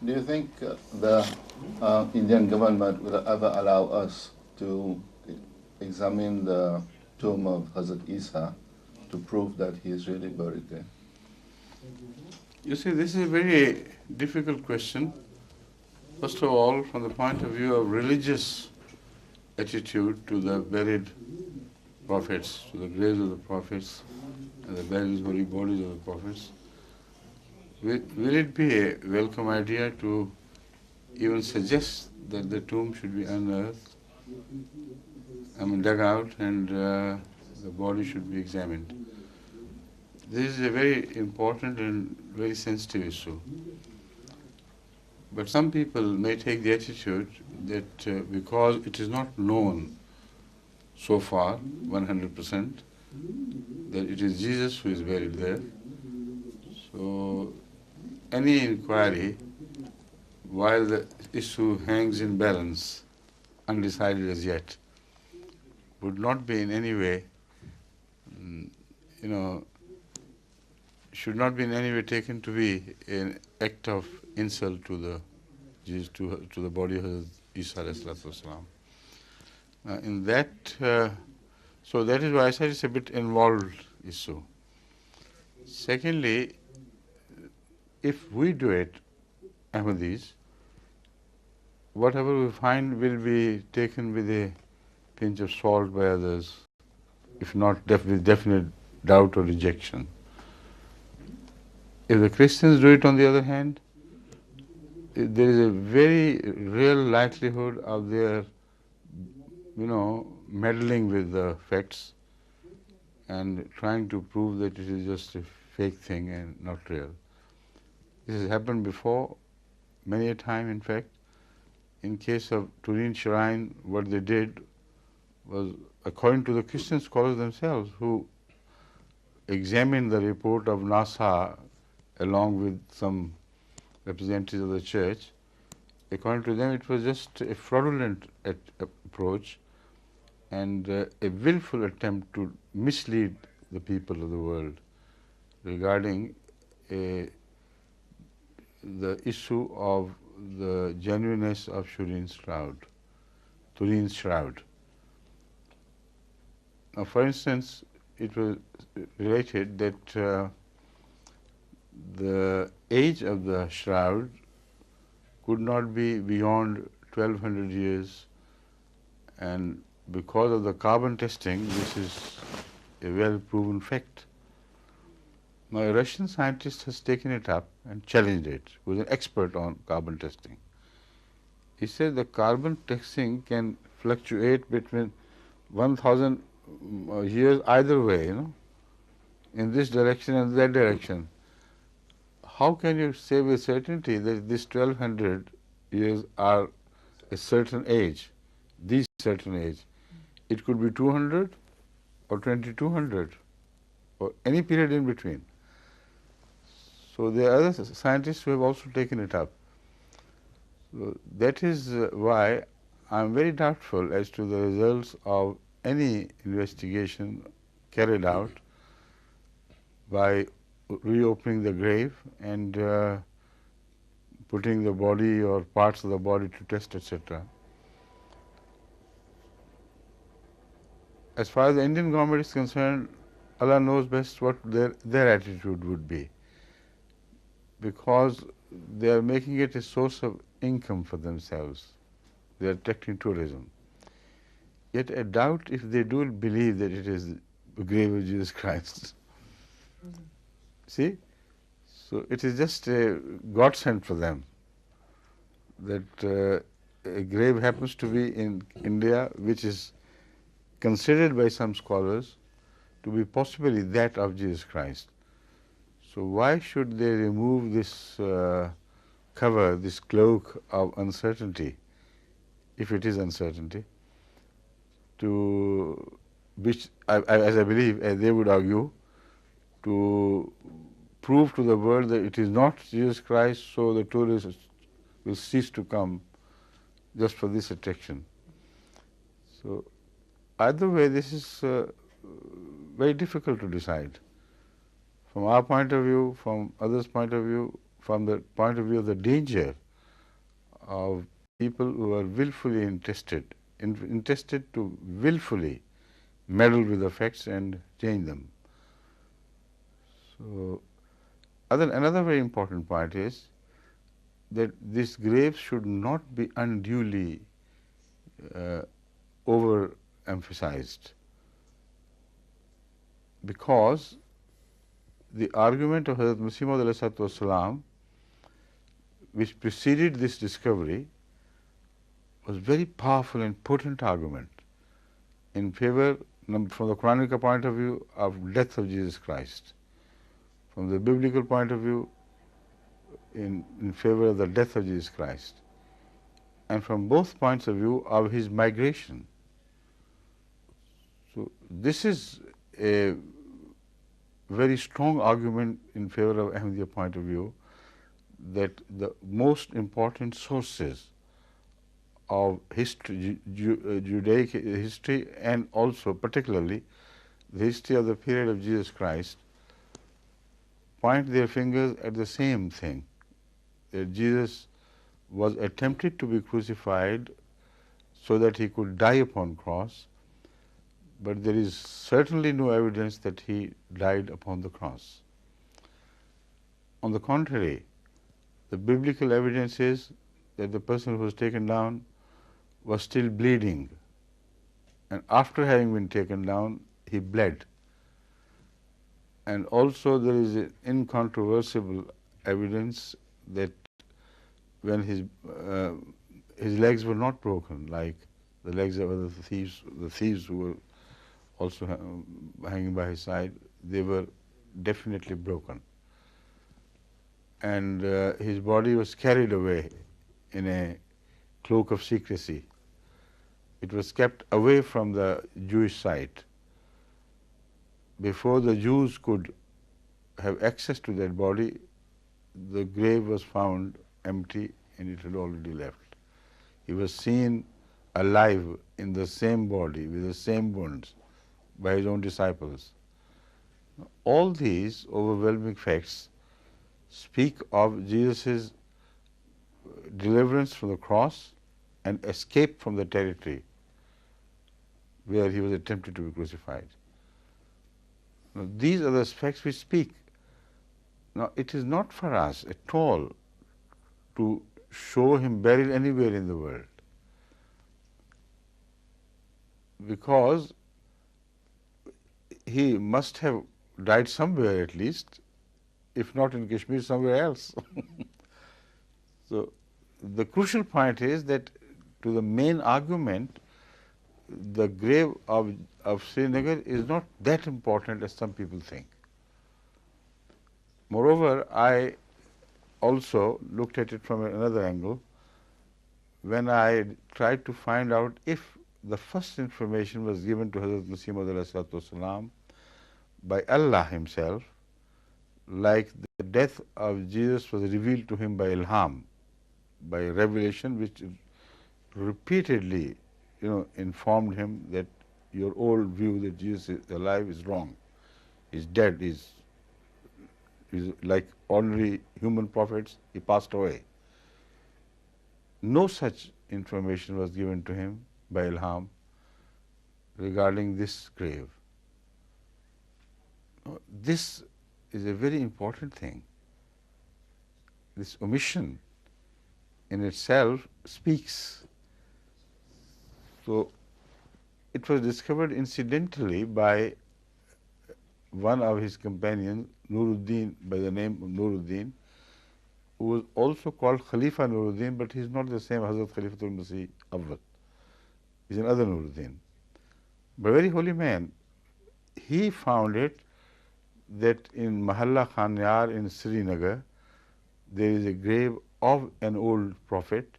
Do you think the Indian government will ever allow us to examine the tomb of Hazrat Isa to prove that he is really buried there? You see, this is a very difficult question. First of all, from the point of view of religious attitude to the buried prophets, to the graves of the prophets, and the buried holy bodies of the prophets, will it be a welcome idea to even suggest that the tomb should be unearthed, dug out, and the body should be examined? This is a very important and very sensitive issue. But some people may take the attitude that because it is not known so far, 100%, that it is Jesus who is buried there, so any inquiry, while the issue hangs in balance, undecided as yet, would not be in any way, should not be in any way taken to be an act of insult to the Jesus, to the body of Isa alayhi salatu wasalam. In that, so that is why I said it's a bit involved issue. Secondly, if we do it, Ahmadis, whatever we find will be taken with a pinch of salt by others, if not with definite doubt or rejection. If the Christians do it, on the other hand, there is a very real likelihood of their, meddling with the facts and trying to prove that it is just a fake thing and not real. This has happened before, many a time in fact. In case of Turin Shrine, what they did was, according to the Christian scholars themselves, who examined the report of NASA along with some representatives of the church, according to them it was just a fraudulent approach and a willful attempt to mislead the people of the world regarding the issue of the genuineness of Turin's shroud. Now, for instance, it was related that the age of the shroud could not be beyond 1200 years, and because of the carbon testing, this is a well-proven fact. Now, a Russian scientist has taken it up and challenged it, who is an expert on carbon testing. He said the carbon testing can fluctuate between 1000 years either way, in this direction and that direction. How can you say with certainty that this 1200 years are a certain age, this certain age? It could be 200 or 2200 or any period in between. So there are other scientists who have also taken it up. So that is why I am very doubtful as to the results of any investigation carried out by reopening the grave and putting the body or parts of the body to test, etc. As far as the Indian government is concerned, Allah knows best what their attitude would be, because they are making it a source of income for themselves. They are attracting tourism. Yet I doubt if they do believe that it is the grave of Jesus Christ. See? So it is just a godsend for them that a grave happens to be in India, which is considered by some scholars to be possibly that of Jesus Christ. So why should they remove this cover, this cloak of uncertainty, if it is uncertainty, to which, as I believe, as they would argue, to prove to the world that it is not Jesus Christ, so the tourists will cease to come just for this attraction. So either way, this is very difficult to decide. From our point of view, from others' point of view, from the point of view of the danger of people who are willfully interested to willfully meddle with the facts and change them. So, another very important point is that this grave should not be unduly uh, overemphasized, because the argument of Hazrat Masih Maud alayhi salatu wasalam, which preceded this discovery, was very powerful and potent argument in favor, from the Quranic point of view, of death of Jesus Christ, from the biblical point of view, in favor of the death of Jesus Christ, and from both points of view of his migration. So this is a very strong argument in favor of Ahmadiyya point of view, that the most important sources of history, Judaic history, and also particularly the history of the period of Jesus Christ, point their fingers at the same thing, that Jesus was attempted to be crucified so that he could die upon cross, but there is certainly no evidence that he died upon the cross. On the contrary, the biblical evidence is that the person who was taken down was still bleeding, and after having been taken down, he bled. And also there is an incontrovertible evidence that when his legs were not broken, like the legs of other thieves, the thieves who were also hanging by his side, they were definitely broken. And his body was carried away in a cloak of secrecy. It was kept away from the Jewish site. Before the Jews could have access to that body, the grave was found empty and it had already left. He was seen alive in the same body with the same wounds by his own disciples. All these overwhelming facts speak of Jesus' deliverance from the cross and escape from the territory where he was attempted to be crucified. Now, these are the facts which speak. Now, it is not for us at all to show him buried anywhere in the world, because he must have died somewhere at least, if not in Kashmir, somewhere else. So the crucial point is that to the main argument, the grave of Srinagar is not that important as some people think. Moreover, I also looked at it from another angle when I tried to find out if the first information was given to Hazrat Masih Maud alayhi salatu wasalam by Allah himself, like the death of Jesus was revealed to him by ilham, by revelation, which repeatedly, informed him that your old view that Jesus is alive is wrong. He's dead. He's like ordinary human prophets. He passed away. No such information was given to him by ilham regarding this grave. This is a very important thing. This omission in itself speaks. So it was discovered incidentally by one of his companions, Nuruddin, by the name of Nuruddin, who was also called Khalifa Nuruddin, but he is not the same Hazrat Khalifatul Masih Awwal. He is another Nuruddin. But a very holy man. He found it that in Mahalla Khanyar in Srinagar, there is a grave of an old prophet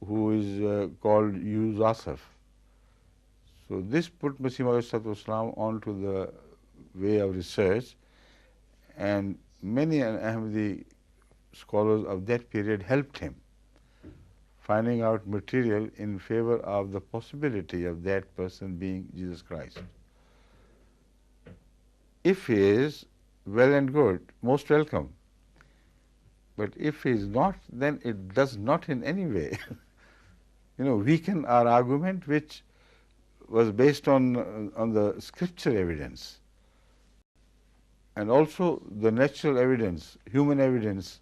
who is called Yusasaf. So this put Masih Maud onto the way of research, and many an Ahmadi scholars of that period helped him finding out material in favor of the possibility of that person being Jesus Christ. If he is, well and good, most welcome. But if he is not, then it does not in any way weaken our argument, which was based on the scripture evidence and also the natural evidence, human evidence,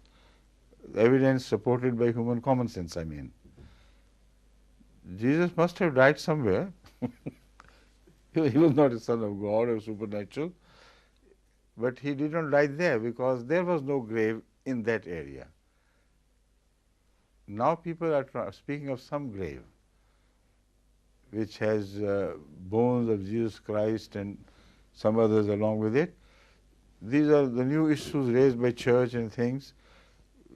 evidence supported by human common sense, I mean. Jesus must have died somewhere. He was not a son of God or supernatural, but he did not die there because there was no grave in that area. Now people are speaking of some grave which has bones of Jesus Christ and some others along with it. These are the new issues raised by church and things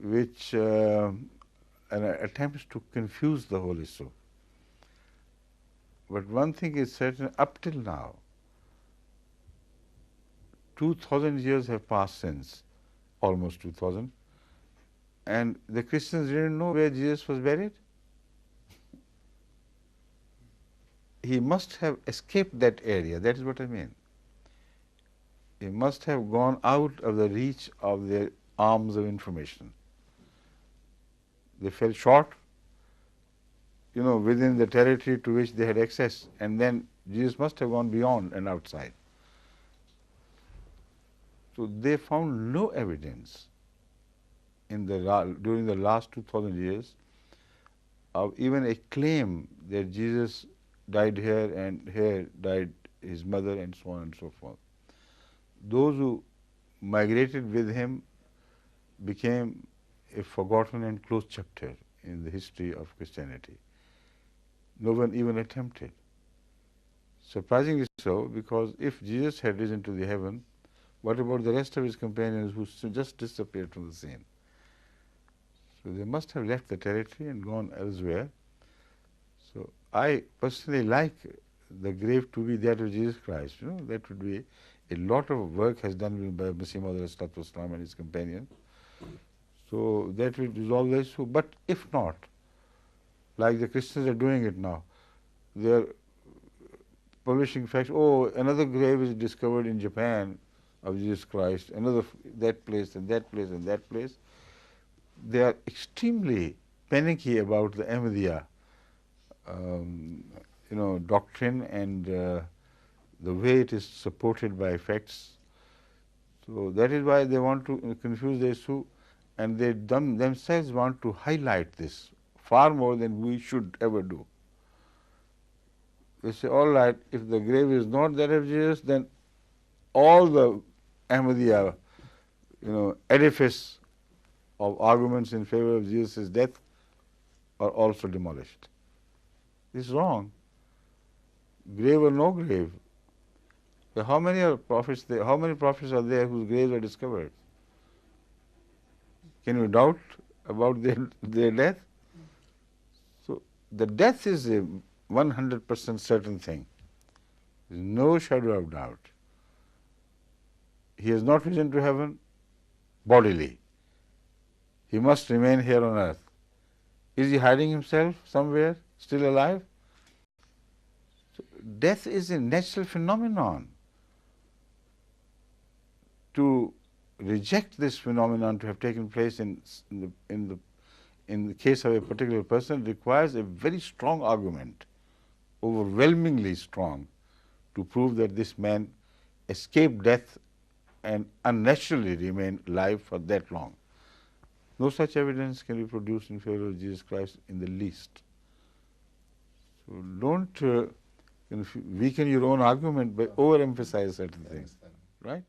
which an attempt to confuse the whole issue. But one thing is certain, up till now, 2000 years have passed since, almost 2000, and the Christians didn't know where Jesus was buried. He must have escaped that area, that is what I mean. He must have gone out of the reach of their arms of information. They fell short, within the territory to which they had access, and then Jesus must have gone beyond and outside. So they found no evidence during the last 2000 years of even a claim that Jesus died here and here died his mother and so on and so forth. Those who migrated with him became a forgotten and closed chapter in the history of Christianity. No one even attempted. Surprisingly so, because if Jesus had risen to the heaven, what about the rest of his companions who just disappeared from the scene? So they must have left the territory and gone elsewhere. So I personally like the grave to be that of Jesus Christ. That would be a lot of work has done by Masih Maud Islam and his companion. So that will resolve the issue. But if not, like the Christians are doing it now, they are publishing facts. Oh, another grave is discovered in Japan of Jesus Christ, another that place and that place and that place. They are extremely panicky about the Ahmadiyya doctrine and the way it is supported by facts. So that is why they want to confuse the issue, and they themselves want to highlight this far more than we should ever do. They say, all right, if the grave is not that of Jesus, then all the Ahmadiyya, edifice of arguments in favor of Jesus' death are also demolished. This is wrong. Grave or no grave. So how many prophets are there whose graves are discovered? Can you doubt about their death? So the death is a 100% certain thing. There is no shadow of doubt. He has not risen to heaven bodily. He must remain here on earth. Is he hiding himself somewhere, still alive? So death is a natural phenomenon. To reject this phenomenon to have taken place in the case of a particular person requires a very strong argument, overwhelmingly strong, to prove that this man escaped death and unnaturally remained alive for that long. No such evidence can be produced in favor of Jesus Christ in the least. So don't weaken your own argument by overemphasize certain things, right?